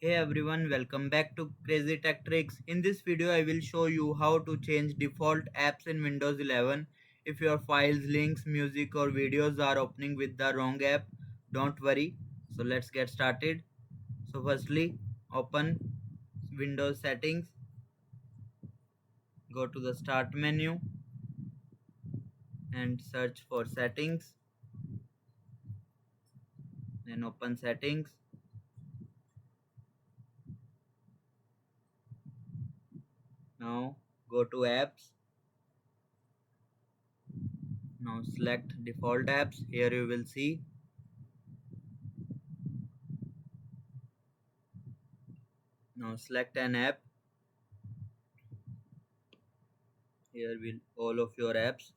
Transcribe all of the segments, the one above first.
Hey everyone, welcome back to Crazy Tech Tricks. In this video, I will show you how to change default apps in Windows 11. If your files, links, music or videos are opening with the wrong app, don't worry. So let's get started. So firstly, open Windows settings, go to the start menu and search for settings, then open settings. Now go to apps. Now select default apps. Here you will see. Now select an app. Here will all of your apps.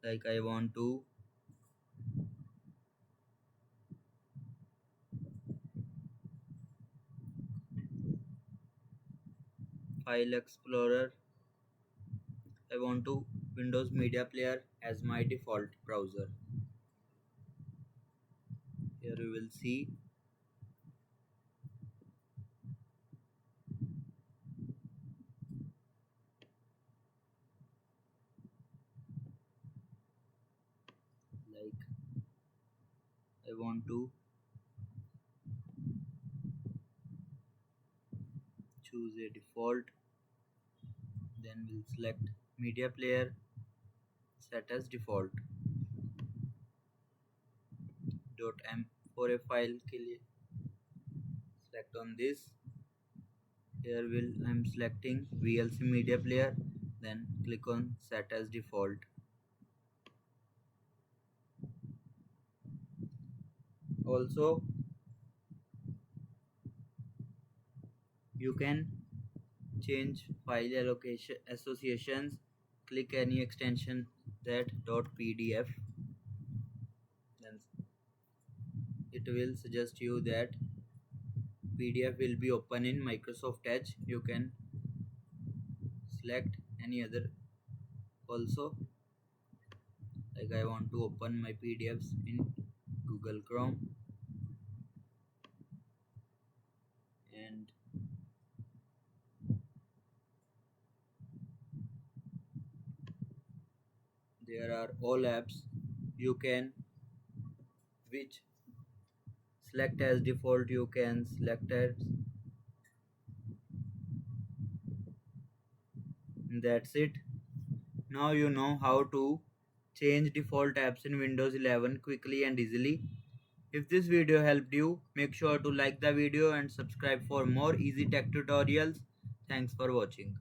Like I want to File Explorer. I want to Windows Media Player as my default browser. Here you will see like I want to choose a default, then we'll select Media Player, set as default. .m for a file के लिए select on this. Here I'm selecting VLC Media Player, then click on set as default. Also you can change file allocation associations. Click any extension that .pdf, then it will suggest you that PDF will be open in Microsoft Edge. You can select any other also, like I want to open my PDFs in Google Chrome, and there are all apps you can which select as default. You can select as, that's it. Now you know how to change default apps in Windows 11 quickly and easily. If this video helped you, make sure to like the video and subscribe for more easy tech tutorials. Thanks for watching.